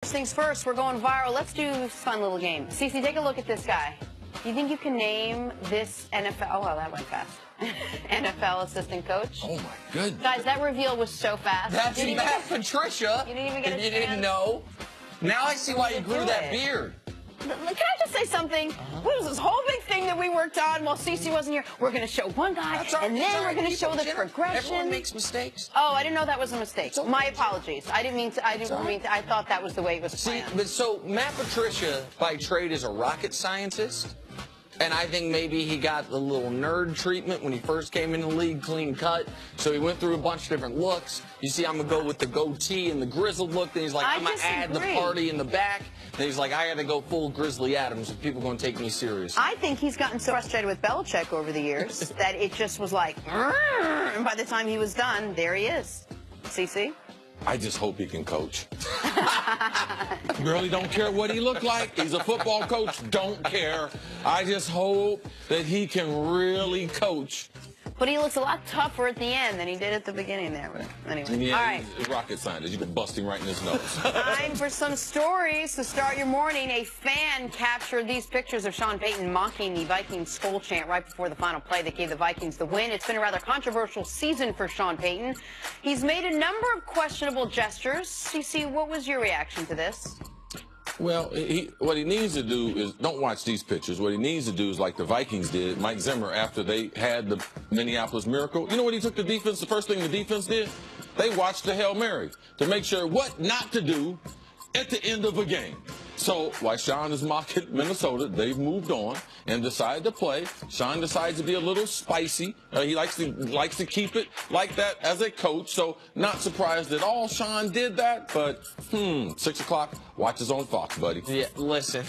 first things first, we're going viral. Let's do this fun little game. Cece, take a look at this guy. Do you think you can name this NFL? Oh, well, that went fast. NFL assistant coach. Oh, my goodness. Guys, that reveal was so fast. That's Matt Patricia. You didn't even get a You chance. didn't know. Now I see why you grew that beard. Can I just say something? What was this whole big thing that we worked on while Cece wasn't here? We're going to show one guy, and then we're going to show the progression. Everyone makes mistakes. Oh, I didn't know that was a mistake. Okay. My apologies. I didn't mean to. I thought that was the way it was See, planned. but so Matt Patricia, by trade, is a rocket scientist. And I think maybe he got the little nerd treatment when he first came in the league, clean cut. So he went through a bunch of different looks. You see, I'm going to go with the goatee and the grizzled look. Then he's like, I'm going to add the party in the back. Then he's like, I got to go full Grizzly Adams if people are going to take me serious. I think he's gotten so frustrated with Belichick over the years that it just was like, and by the time he was done, there he is. CC? I just hope he can coach. Really don't care what he looked like. He's a football coach. Don't care. I just hope that he can really coach. But he looks a lot tougher at the end than he did at the beginning there. But anyway, Yeah, all right. he's a rocket scientist. You can bust him right in his nose. Time for some stories to start your morning. A fan captured these pictures of Sean Payton mocking the Vikings skull chant right before the final play that gave the Vikings the win. It's been a rather controversial season for Sean Payton. He's made a number of questionable gestures. CC, what was your reaction to this? Well, what he needs to do is, don't watch these pictures. What he needs to do is like the Vikings did, Mike Zimmer, after they had the Minneapolis Miracle. You know what he took the defense, the first thing the defense did? They watched the Hail Mary to make sure what not to do at the end of a game. So while Sean is mocking Minnesota, they've moved on and decided to play. Sean decides to be a little spicy. He likes to keep it like that as a coach. So not surprised at all Sean did that. But 6 o'clock, watch his own Fox, buddy. Yeah, listen,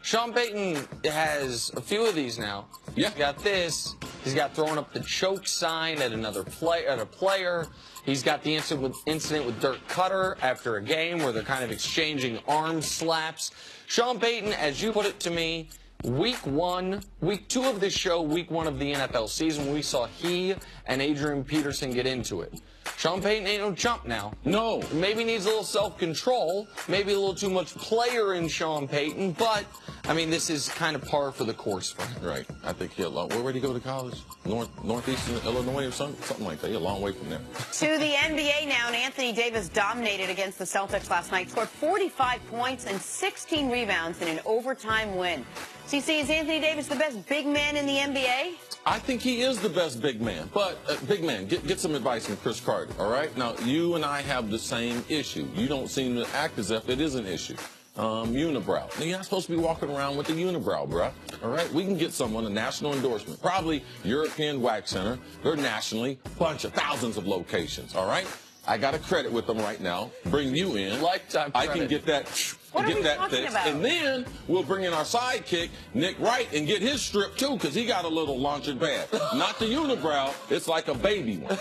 Sean Payton has a few of these now. Yeah. He's got this. He's got throwing up the choke sign at a player. He's got the incident with Dirk Cutter after a game where they're kind of exchanging arm slaps. Sean Payton, as you put it to me, week 2 of this show, week 1 of the NFL season, we saw he and Adrian Peterson get into it. Sean Payton ain't no chump now. No. Maybe needs a little self-control, maybe a little too much player in Sean Payton, but, I mean, this is kind of par for the course for him. Right. I think where would he go to college? Northeastern Illinois or something like that. He's a long way from there. To the NBA now, and Anthony Davis dominated against the Celtics last night, scored 45 points and 16 rebounds in an overtime win. CC, is Anthony Davis the best big man in the NBA? I think he is the best big man. But, big man, get some advice from Chris Carter, all right? Now, you and I have the same issue. You don't seem to act as if it is an issue. Unibrow. Now, you're not supposed to be walking around with the unibrow, bruh. All right? We can get someone a national endorsement. Probably European Wax Center. They're nationally. Bunch of thousands of locations, all right? I got a credit with them right now. Bring you in. Lifetime I credit. can get that. What are we that talking fixed. about? And then we'll bring in our sidekick, Nick Wright, and get his strip too, because he got a little launching pad. Not the unibrow, it's like a baby one.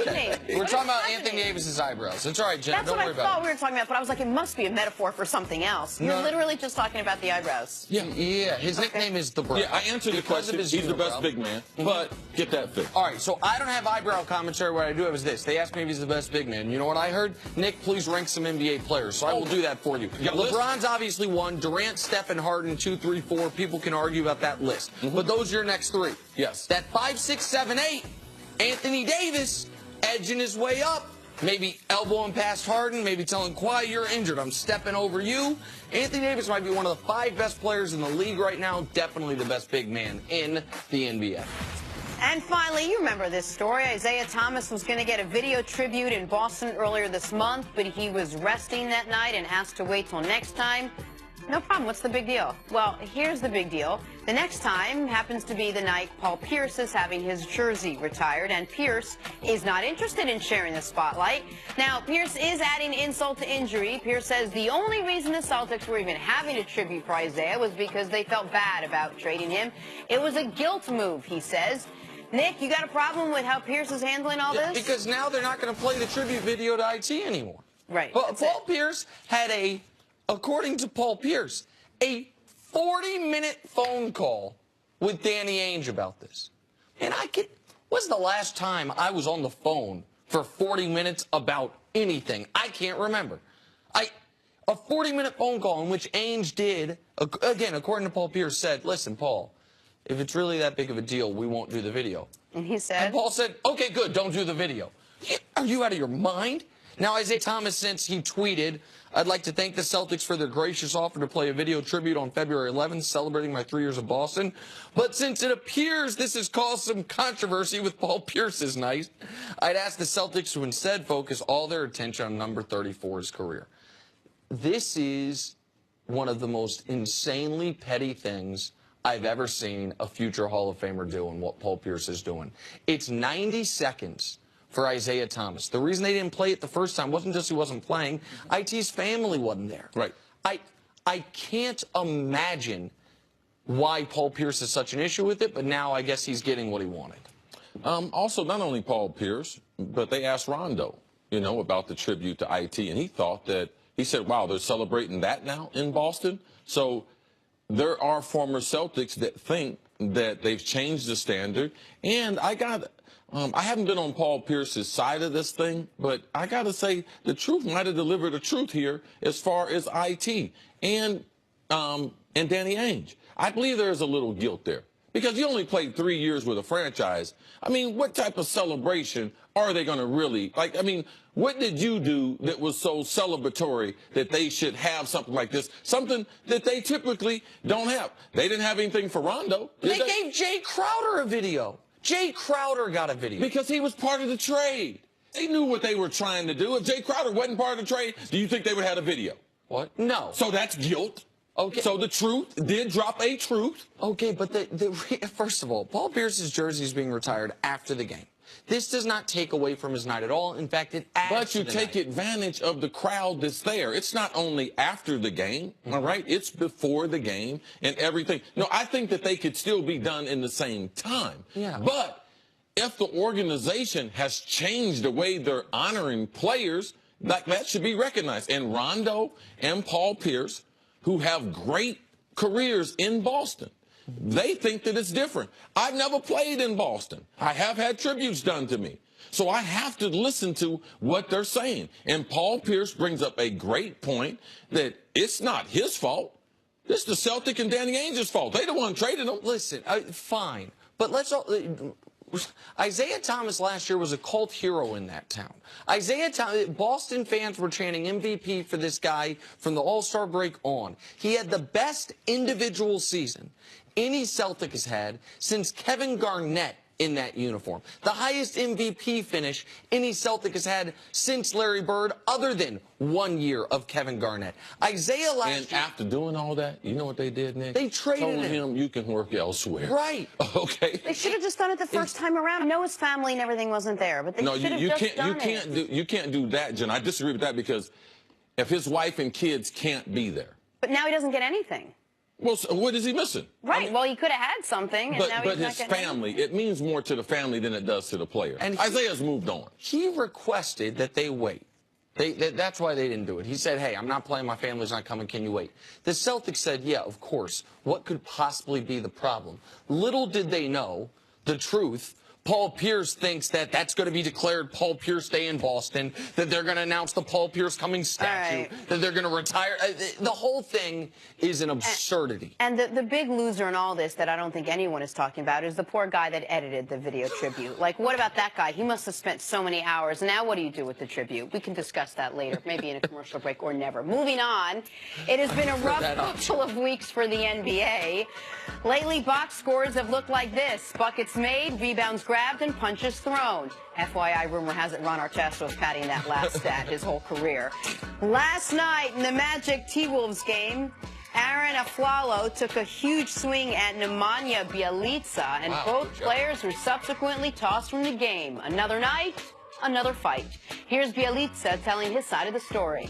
Okay. We're talking about Anthony Davis's eyebrows. It's all right, Jen. That's Don't what worry I thought about we were talking about, but I was like, it must be a metaphor for something else. You're literally just talking about the eyebrows. Yeah. Yeah, his nickname is The Brow. Yeah, I answered the Because of question. his He's the unibrow. best big man, but get that fixed. All right, so I don't have eyebrow commentary. What I do have is this. They asked me if he's the best big man. You know what I heard? Nick, please rank some NBA players. So I will do that for you. got a list? LeBron's obviously 1. Durant, Steph, and Harden 2, 3, 4. People can argue about that list. But those are your next 3. Yes. That 5, 6, 7, 8. Anthony Davis edging his way up. Maybe elbowing past Harden. Maybe telling Kawhi, you're injured. I'm stepping over you. Anthony Davis might be one of the 5 best players in the league right now. Definitely the best big man in the NBA. And finally, you remember this story. Isaiah Thomas was going to get a video tribute in Boston earlier this month, but he was resting that night and asked to wait till next time. No problem. What's the big deal? Well, here's the big deal. The next time happens to be the night Paul Pierce is having his jersey retired, and Pierce is not interested in sharing the spotlight. Now, Pierce is adding insult to injury. Pierce says the only reason the Celtics were even having a tribute for Isaiah was because they felt bad about trading him. It was a guilt move, he says. Nick, you got a problem with how Pierce is handling all this? Because now they're not going to play the tribute video to IT anymore. Right. But Paul Pierce had according to Paul Pierce, a 40-minute phone call with Danny Ainge about this. And when's the last time I was on the phone for 40 minutes about anything? I can't remember. A 40-minute phone call in which Ainge did, again, according to Paul Pierce, said, listen, Paul, if it's really that big of a deal, we won't do the video. And he said? And Paul said, okay, good, don't do the video. Are you out of your mind? Now, Isaiah Thomas, since he tweeted, I'd like to thank the Celtics for their gracious offer to play a video tribute on February 11th, celebrating my 3 years of Boston. But since it appears this has caused some controversy with Paul Pierce's night, I'd ask the Celtics to instead focus all their attention on number 34's career. This is one of the most insanely petty things I've ever seen a future Hall of Famer do, and what Paul Pierce is doing. It's 90 seconds for Isaiah Thomas. The reason they didn't play it the first time wasn't just he wasn't playing. IT's family wasn't there. Right. I can't imagine why Paul Pierce is such an issue with it, but now I guess he's getting what he wanted. Also, not only Paul Pierce, but they asked Rondo, about the tribute to IT, and he said, wow, they're celebrating that now in Boston? So there are former Celtics that think that they've changed the standard, and I haven't been on Paul Pierce's side of this thing, but I got to say the truth might have delivered the truth here as far as IT and Danny Ainge. I believe there is a little guilt there because you only played 3 years with a franchise. I mean, what type of celebration are they going to really, what did you do that was so celebratory that they should have something like this, something that they typically don't have? They didn't have anything for Rondo. They gave Jay Crowder a video. Jay Crowder got a video. Because he was part of the trade. They knew what they were trying to do. If Jay Crowder wasn't part of the trade, do you think they would have had a video? What? No. So that's guilt. Okay. So the truth did drop a truth. Okay, but first of all, Paul Pierce's jersey is being retired after the game. This does not take away from his night at all. In fact, it adds But you to the take night. advantage of the crowd that's there. It's not only after the game, all right? It's before the game and everything. No, I think that they could still be done in the same time. Yeah. But if the organization has changed the way they're honoring players, that should be recognized. And Rondo and Paul Pierce, who have great careers in Boston, they think that it's different. I've never played in Boston. I have had tributes done to me. So I have to listen to what they're saying. And Paul Pierce brings up a great point that it's not his fault. It's the Celtic and Danny Ainge's fault. They the one traded him. Listen, fine. But let's all... Isaiah Thomas last year was a cult hero in that town. Boston fans were chanting MVP for this guy from the All-Star break on. He had the best individual season any Celtic has had since Kevin Garnett in that uniform. The highest MVP finish any Celtic has had since Larry Bird, other than 1 year of Kevin Garnett. Isaiah last year... after doing all that, you know what they did, Nick? They traded told him you can work elsewhere. Right. Okay. They should have just done it the first time around. I know his family and everything wasn't there, but they should have just done it. You can't do that, Jen. I disagree with that because if his wife and kids can't be there. But now he doesn't get anything. Well, so what is he missing? Right. Well, he could have had something, and now but he's not his getting family, anything. it means more to the family than it does to the player. And Isaiah's moved on. He requested that they wait. That's why they didn't do it. He said, hey, I'm not playing, my family's not coming, can you wait? The Celtics said, yeah, of course. What could possibly be the problem? Little did they know the truth. Paul Pierce thinks that that's going to be declared Paul Pierce Day in Boston, that they're going to announce the Paul Pierce coming statue, that they're going to retire. The whole thing is an absurdity. And the big loser in all this that I don't think anyone is talking about is the poor guy that edited the video tribute. Like, what about that guy? He must have spent so many hours. Now what do you do with the tribute? We can discuss that later, maybe in a commercial break or never. Moving on, it has been a rough couple of weeks for the NBA. Lately, box scores have looked like this. Buckets made, rebounds grabbed, and punches thrown. FYI, rumor has it Ron Artest was patting that last stat his whole career. Last night in the Magic T-Wolves game, Aaron Aflalo took a huge swing at Nemanja Bjelica, and both players were subsequently tossed from the game. Another night, another fight. Here's Bjelica telling his side of the story.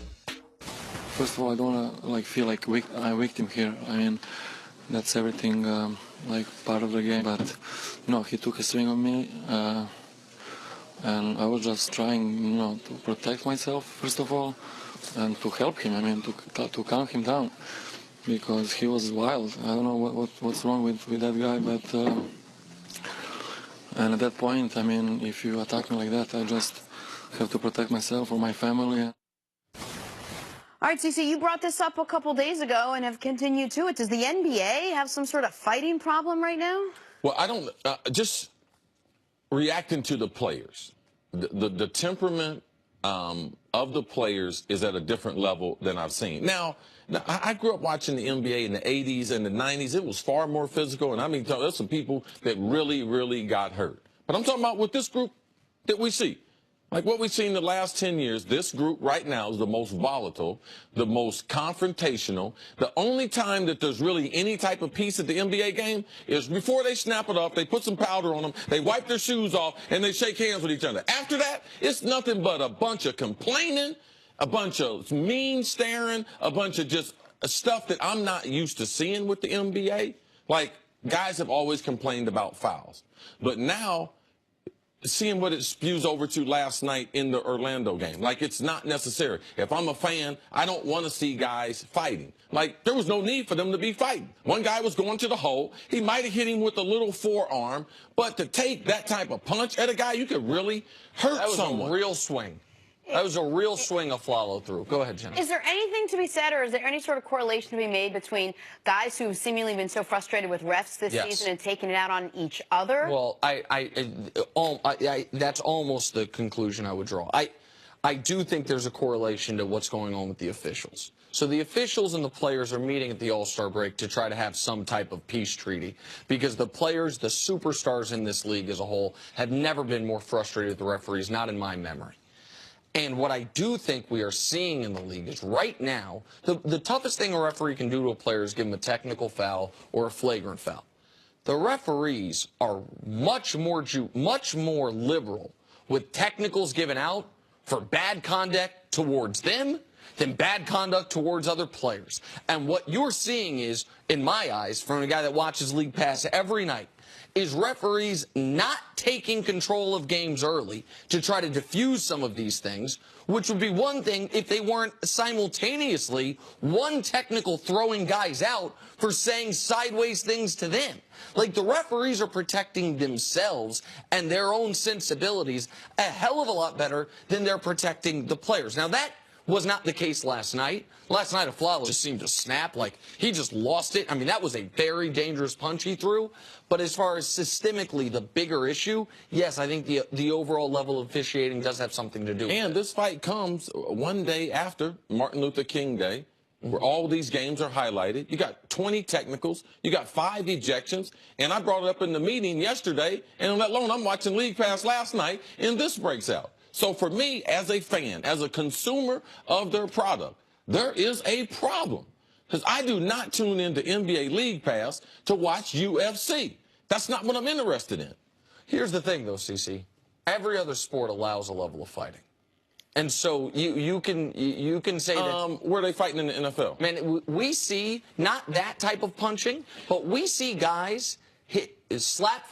First of all, I don't want to feel like I'm a victim here. I mean, that's everything part of the game. But he took a swing on me, and I was just trying, to protect myself first of all, and to help him. I mean, to calm him down, because he was wild. I don't know what's wrong with that guy, but and at that point, I mean, if you attack me like that, I just have to protect myself or my family. All right, CC, you brought this up a couple days ago and have continued to it. Does the NBA have some sort of fighting problem right now? Well, I don't just reacting to the players. The temperament of the players is at a different level than I've seen. Now, I grew up watching the NBA in the 80s and the 90s. It was far more physical, and I mean, there's some people that really, really got hurt. But I'm talking about with this group that we see. Like what we've seen the last 10 years, this group right now is the most volatile, the most confrontational. The only time that there's really any type of peace at the NBA game is before they snap it off, they put some powder on them, they wipe their shoes off, and they shake hands with each other. After that, it's nothing but a bunch of complaining, a bunch of mean staring, a bunch of just stuff that I'm not used to seeing with the NBA. Like, guys have always complained about fouls. But now, seeing what it spews over to last night in the Orlando game. Like, it's not necessary. If I'm a fan, I don't want to see guys fighting. Like, there was no need for them to be fighting. One guy was going to the hole. He might have hit him with a little forearm, but to take that type of punch at a guy, you could really hurt someone. That was a real swing. That was a real swing of follow-through. Go ahead, Jenna. Is there anything to be said, or is there any sort of correlation to be made between guys who've seemingly been so frustrated with refs this season and taking it out on each other? Well, that's almost the conclusion I would draw. I do think there's a correlation to what's going on with the officials. So the officials and the players are meeting at the All-Star break to try to have some type of peace treaty because the players, the superstars in this league as a whole, have never been more frustrated with the referees, not in my memory. And what I do think we are seeing in the league is right now, the toughest thing a referee can do to a player is give him a technical foul or a flagrant foul. The referees are much more liberal with technicals given out for bad conduct towards them than bad conduct towards other players. And what you're seeing is, in my eyes, from a guy that watches League Pass every night, is referees not taking control of games early to try to diffuse some of these things, which would be one thing if they weren't simultaneously one technical throwing guys out for saying sideways things to them. Like, the referees are protecting themselves and their own sensibilities a hell of a lot better than they're protecting the players. Now, that was not the case last night. Last night, Aflalo just seemed to snap. Like, he just lost it. I mean, that was a very dangerous punch he threw. But as far as systemically the bigger issue, yes, I think the overall level of officiating does have something to do with it. And this fight comes one day after Martin Luther King Day, where all these games are highlighted. You got 20 technicals. You got 5 ejections. And I brought it up in the meeting yesterday, and let alone I'm watching League Pass last night, and this breaks out. So for me, as a fan, as a consumer of their product, there is a problem. Because I do not tune into NBA League Pass to watch UFC. That's not what I'm interested in. Here's the thing, though, CC. Every other sport allows a level of fighting. And so you can say that... Where are they fighting in the NFL? Man, we see not that type of punching, but we see guys slap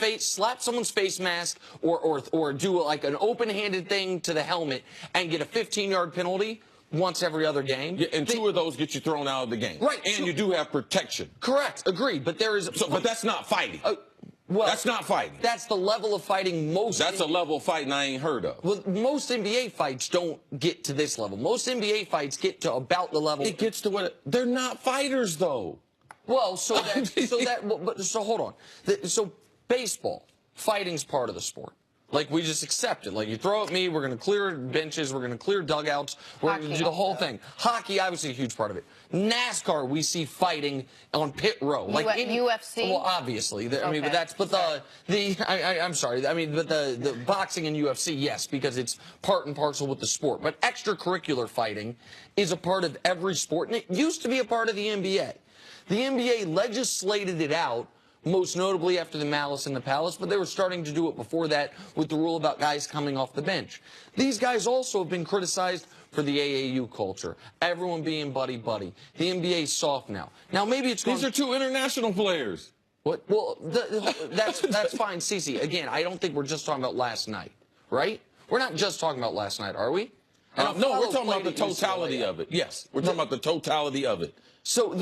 someone's face mask or do like an open-handed thing to the helmet and get a 15-yard penalty once every other game. Yeah, and 2 of those get you thrown out of the game. Right. And you do have protection. Correct. Agreed. But there is... but that's not fighting. Well, that's not fighting. That's the level of fighting most... That's a level of fighting I ain't heard of. Well, most NBA fights don't get to this level. Most NBA fights get to about the level... It gets to what... They're not fighters, though. Well, so hold on. So baseball, fighting's part of the sport. Like, we just accept it. Like, you throw at me, we're going to clear benches, we're going to clear dugouts, we're going to do the whole thing. Hockey, obviously, a huge part of it. NASCAR, we see fighting on pit row. Like UFC? Well, obviously. I mean, I'm sorry. I mean, but the boxing and UFC, yes, because it's part and parcel with the sport. But extracurricular fighting is a part of every sport, and it used to be a part of the NBA. The NBA legislated it out, most notably after the Malice in the Palace, but they were starting to do it before that with the rule about guys coming off the bench. These guys also have been criticized for the AAU culture, everyone being buddy-buddy. The NBA's soft now. Now, maybe it's... These are 2 international players. What? Well, that's fine, Cece. Again, I don't think we're just talking about last night, right? We're not just talking about last night, are we? No, we're talking about the totality of it. Yes, we're talking about the totality of it. So,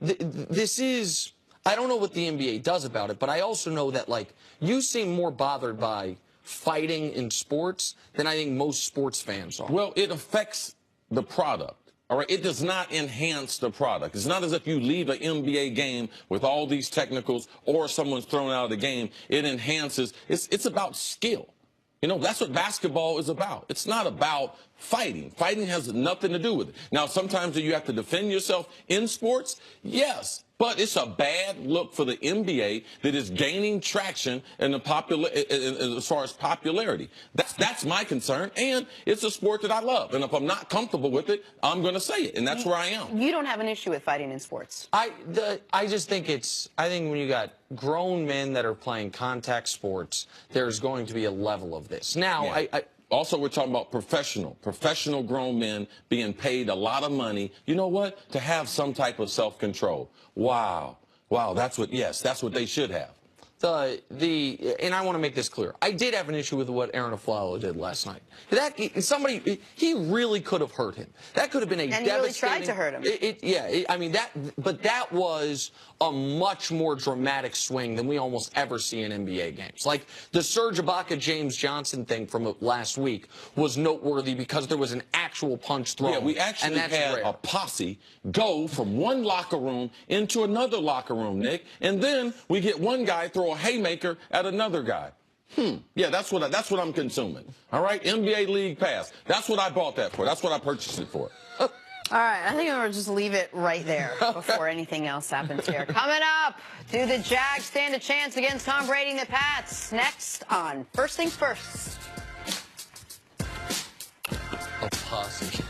this is... I don't know what the NBA does about it, but I also know that, like, you seem more bothered by fighting in sports than I think most sports fans are. Well, it affects the product. All right, it does not enhance the product. It's not as if you leave an NBA game with all these technicals or someone's thrown out of the game. It enhances. It's about skill. You know, that's what basketball is about. It's not about fighting. Fighting has nothing to do with it. Now, sometimes do you have to defend yourself in sports? Yes. But it's a bad look for the NBA that is gaining traction in the as far as popularity. That's my concern, and it's a sport that I love. And if I'm not comfortable with it, I'm going to say it, and that's where I am. You don't have an issue with fighting in sports. I just think I think when you got grown men that are playing contact sports, there's going to be a level of this. Now, Yeah. Also, we're talking about professional grown men being paid a lot of money. You know what? To have some type of self-control. Wow. That's what they should have. And I want to make this clear. I did have an issue with what Aaron Aflalo did last night. He really could have hurt him. That could have been a devastating. And he really tried to hurt him. But that was a much more dramatic swing than we almost ever see in NBA games. Like the Serge Ibaka James Johnson thing from last week was noteworthy because there was an actual punch thrown. Yeah, we actually had rare. a posse go from one locker room into another locker room, Nick, and then we get one guy throw a haymaker at another guy. Yeah, that's what I'm consuming. All right, NBA League Pass. That's what I bought that for. That's what I purchased it for. All right, I think I'm going to just leave it right there before anything else happens here. Coming up, do the Jags stand a chance against Tom Brady and the Pats? Next on First Things First. A posse.